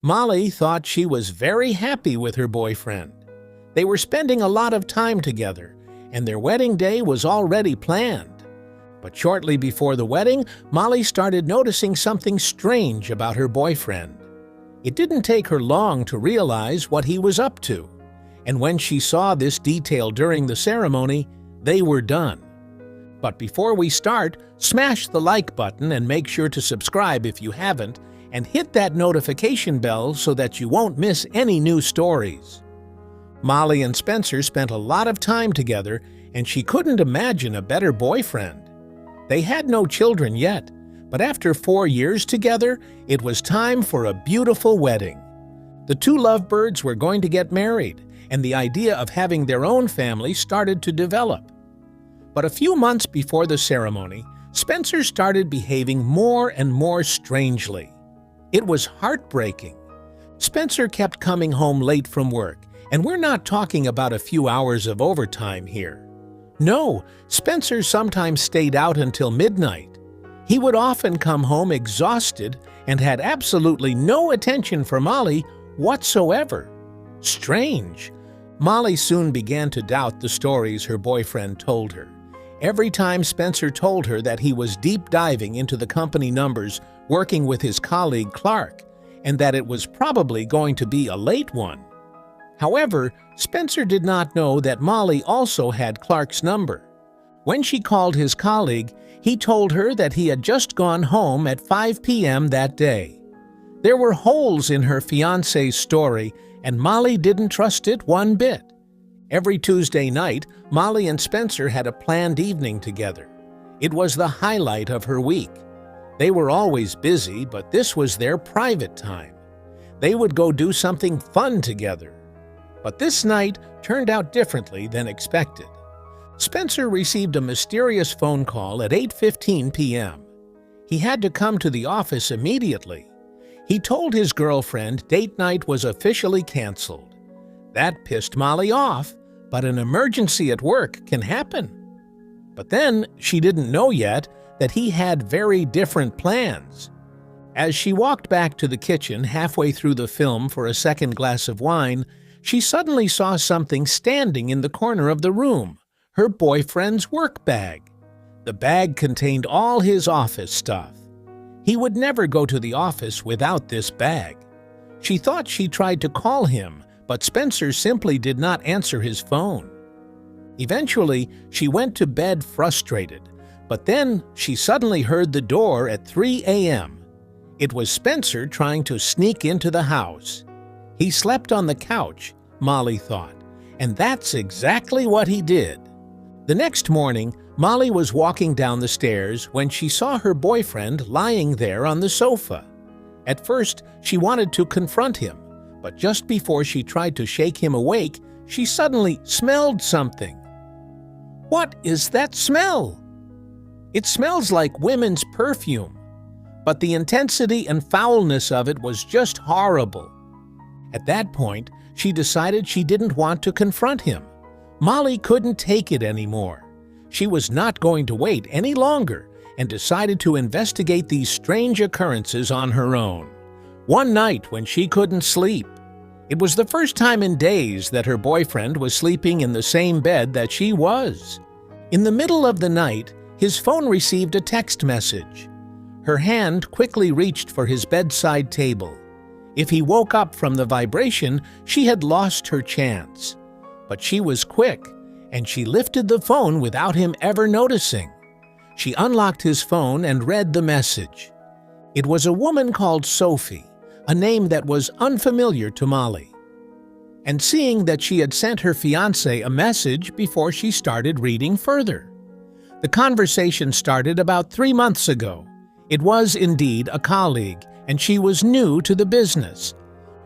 Molly thought she was very happy with her boyfriend. They were spending a lot of time together, and their wedding day was already planned. But shortly before the wedding, Molly started noticing something strange about her boyfriend. It didn't take her long to realize what he was up to, and when she saw this detail during the ceremony, they were done. But before we start, smash the like button and make sure to subscribe if you haven't, and hit that notification bell so that you won't miss any new stories. Molly and Spencer spent a lot of time together, and she couldn't imagine a better boyfriend. They had no children yet, but after 4 years together, it was time for a beautiful wedding. The two lovebirds were going to get married, and the idea of having their own family started to develop. But a few months before the ceremony, Spencer started behaving more and more strangely. It was heartbreaking. Spencer kept coming home late from work, and we're not talking about a few hours of overtime here. No, Spencer sometimes stayed out until midnight. He would often come home exhausted and had absolutely no attention for Molly whatsoever. Strange. Molly soon began to doubt the stories her boyfriend told her. Every time Spencer told her that he was deep diving into the company numbers working with his colleague Clark, and that it was probably going to be a late one. However, Spencer did not know that Molly also had Clark's number. When she called his colleague, he told her that he had just gone home at 5 p.m. that day. There were holes in her fiancé's story, and Molly didn't trust it one bit. Every Tuesday night, Molly and Spencer had a planned evening together. It was the highlight of her week. They were always busy, but this was their private time. They would go do something fun together. But this night turned out differently than expected. Spencer received a mysterious phone call at 8:15 p.m. He had to come to the office immediately. He told his girlfriend date night was officially canceled. That pissed Molly off, but an emergency at work can happen. But then she didn't know yet that he had very different plans. As she walked back to the kitchen halfway through the film for a second glass of wine, she suddenly saw something standing in the corner of the room, her boyfriend's work bag. The bag contained all his office stuff. He would never go to the office without this bag. She thought she tried to call him, but Spencer simply did not answer his phone. Eventually, she went to bed frustrated, but then she suddenly heard the door at 3 a.m. It was Spencer trying to sneak into the house. He slept on the couch, Molly thought, and that's exactly what he did. The next morning, Molly was walking down the stairs when she saw her boyfriend lying there on the sofa. At first, she wanted to confront him, but just before she tried to shake him awake, she suddenly smelled something. What is that smell? It smells like women's perfume, but the intensity and foulness of it was just horrible. At that point, she decided she didn't want to confront him. Molly couldn't take it anymore. She was not going to wait any longer and decided to investigate these strange occurrences on her own. One night when she couldn't sleep, it was the first time in days that her boyfriend was sleeping in the same bed that she was. In the middle of the night, his phone received a text message. Her hand quickly reached for his bedside table. If he woke up from the vibration, she had lost her chance. But she was quick, and she lifted the phone without him ever noticing. She unlocked his phone and read the message. It was a woman called Sophie, a name that was unfamiliar to Molly. And seeing that she had sent her fiancé a message before she started reading further. The conversation started about 3 months ago. It was indeed a colleague, and she was new to the business.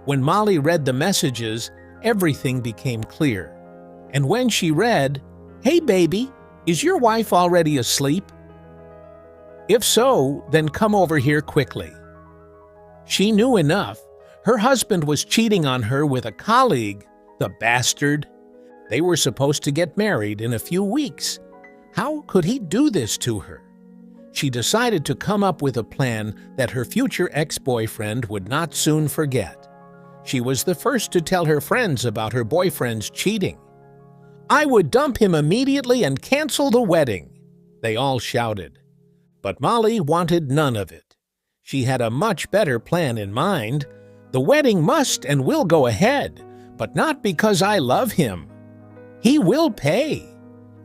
When Molly read the messages, everything became clear. And when she read, "Hey baby, is your wife already asleep? If so, then come over here quickly." She knew enough. Her husband was cheating on her with a colleague, the bastard. They were supposed to get married in a few weeks. How could he do this to her? She decided to come up with a plan that her future ex-boyfriend would not soon forget. She was the first to tell her friends about her boyfriend's cheating. "I would dump him immediately and cancel the wedding," they all shouted. But Molly wanted none of it. She had a much better plan in mind. "The wedding must and will go ahead, but not because I love him. He will pay."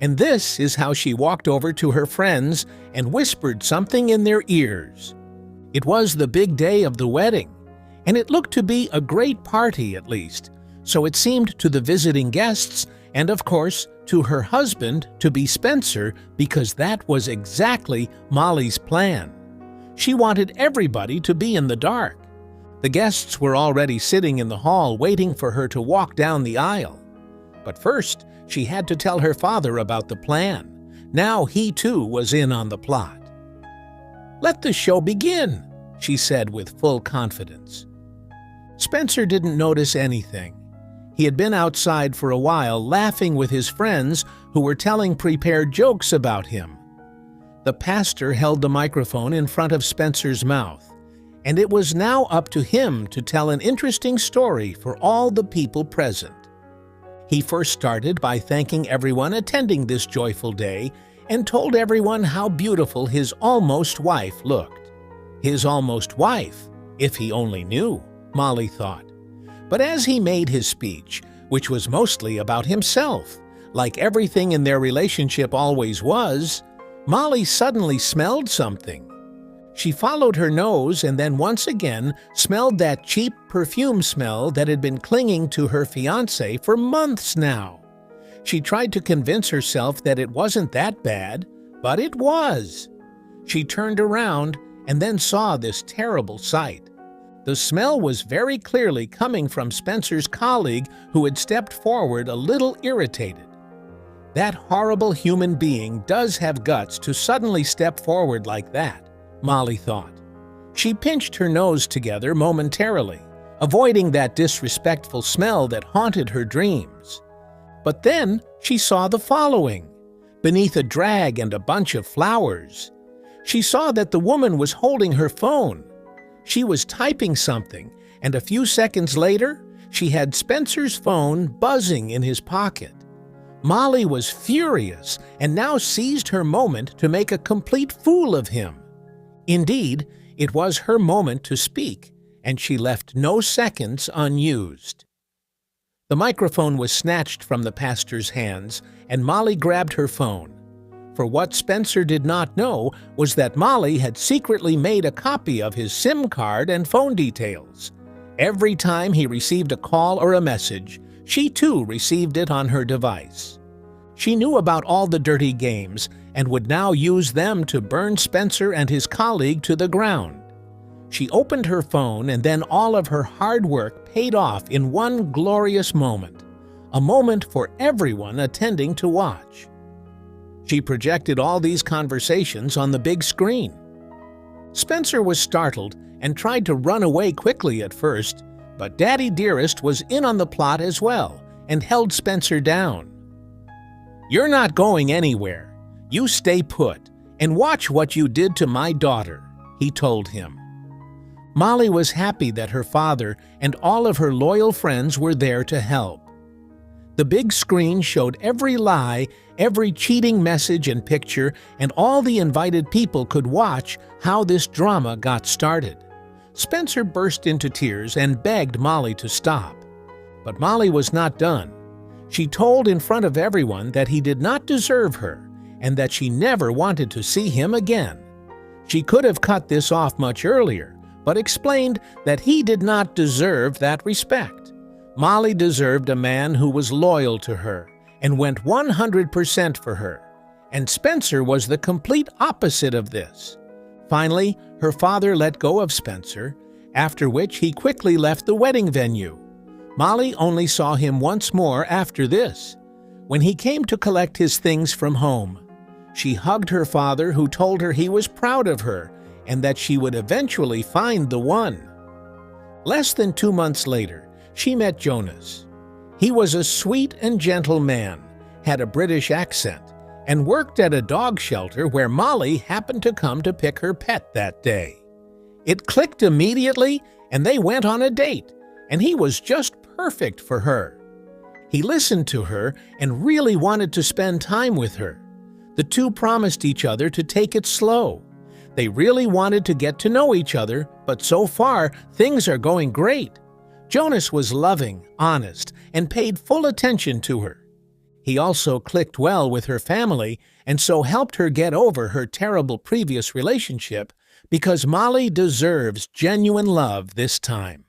And this is how she walked over to her friends and whispered something in their ears. It was the big day of the wedding, and it looked to be a great party at least, so it seemed to the visiting guests and, of course, to her husband to be Spencer, because that was exactly Molly's plan. She wanted everybody to be in the dark. The guests were already sitting in the hall waiting for her to walk down the aisle. But first, she had to tell her father about the plan. Now he too was in on the plot. "Let the show begin," she said with full confidence. Spencer didn't notice anything. He had been outside for a while laughing with his friends who were telling prepared jokes about him. The pastor held the microphone in front of Spencer's mouth, and it was now up to him to tell an interesting story for all the people present. He first started by thanking everyone attending this joyful day and told everyone how beautiful his almost wife looked. His almost wife, if he only knew, Molly thought. But as he made his speech, which was mostly about himself, like everything in their relationship always was, Molly suddenly smelled something. She followed her nose and then once again smelled that cheap perfume smell that had been clinging to her fiancé for months now. She tried to convince herself that it wasn't that bad, but it was. She turned around and then saw this terrible sight. The smell was very clearly coming from Spencer's colleague, who had stepped forward a little irritated. That horrible human being does have guts to suddenly step forward like that, Molly thought. She pinched her nose together momentarily, avoiding that disrespectful smell that haunted her dreams. But then she saw the following. Beneath a drag and a bunch of flowers, she saw that the woman was holding her phone. She was typing something, and a few seconds later, she had Spencer's phone buzzing in his pocket. Molly was furious and now seized her moment to make a complete fool of him. Indeed, it was her moment to speak, and she left no seconds unused. The microphone was snatched from the pastor's hands, and Molly grabbed her phone. For what Spencer did not know was that Molly had secretly made a copy of his SIM card and phone details. Every time he received a call or a message, she too received it on her device. She knew about all the dirty games and would now use them to burn Spencer and his colleague to the ground. She opened her phone, and then all of her hard work paid off in one glorious moment, a moment for everyone attending to watch. She projected all these conversations on the big screen. Spencer was startled and tried to run away quickly at first, but Daddy Dearest was in on the plot as well and held Spencer down. "You're not going anywhere. You stay put and watch what you did to my daughter," he told him. Molly was happy that her father and all of her loyal friends were there to help. The big screen showed every lie, every cheating message and picture, and all the invited people could watch how this drama got started. Spencer burst into tears and begged Molly to stop. But Molly was not done. She told in front of everyone that he did not deserve her and that she never wanted to see him again. She could have cut this off much earlier, but explained that he did not deserve that respect. Molly deserved a man who was loyal to her and went 100% for her, and Spencer was the complete opposite of this. Finally, her father let go of Spencer, after which he quickly left the wedding venue. Molly only saw him once more after this, when he came to collect his things from home. She hugged her father, who told her he was proud of her and that she would eventually find the one. Less than 2 months later, she met Jonas. He was a sweet and gentle man, had a British accent, and worked at a dog shelter where Molly happened to come to pick her pet that day. It clicked immediately, and they went on a date, and he was just perfect for her. He listened to her and really wanted to spend time with her. The two promised each other to take it slow. They really wanted to get to know each other, but so far, things are going great. Jonas was loving, honest, and paid full attention to her. He also clicked well with her family and so helped her get over her terrible previous relationship because Molly deserves genuine love this time.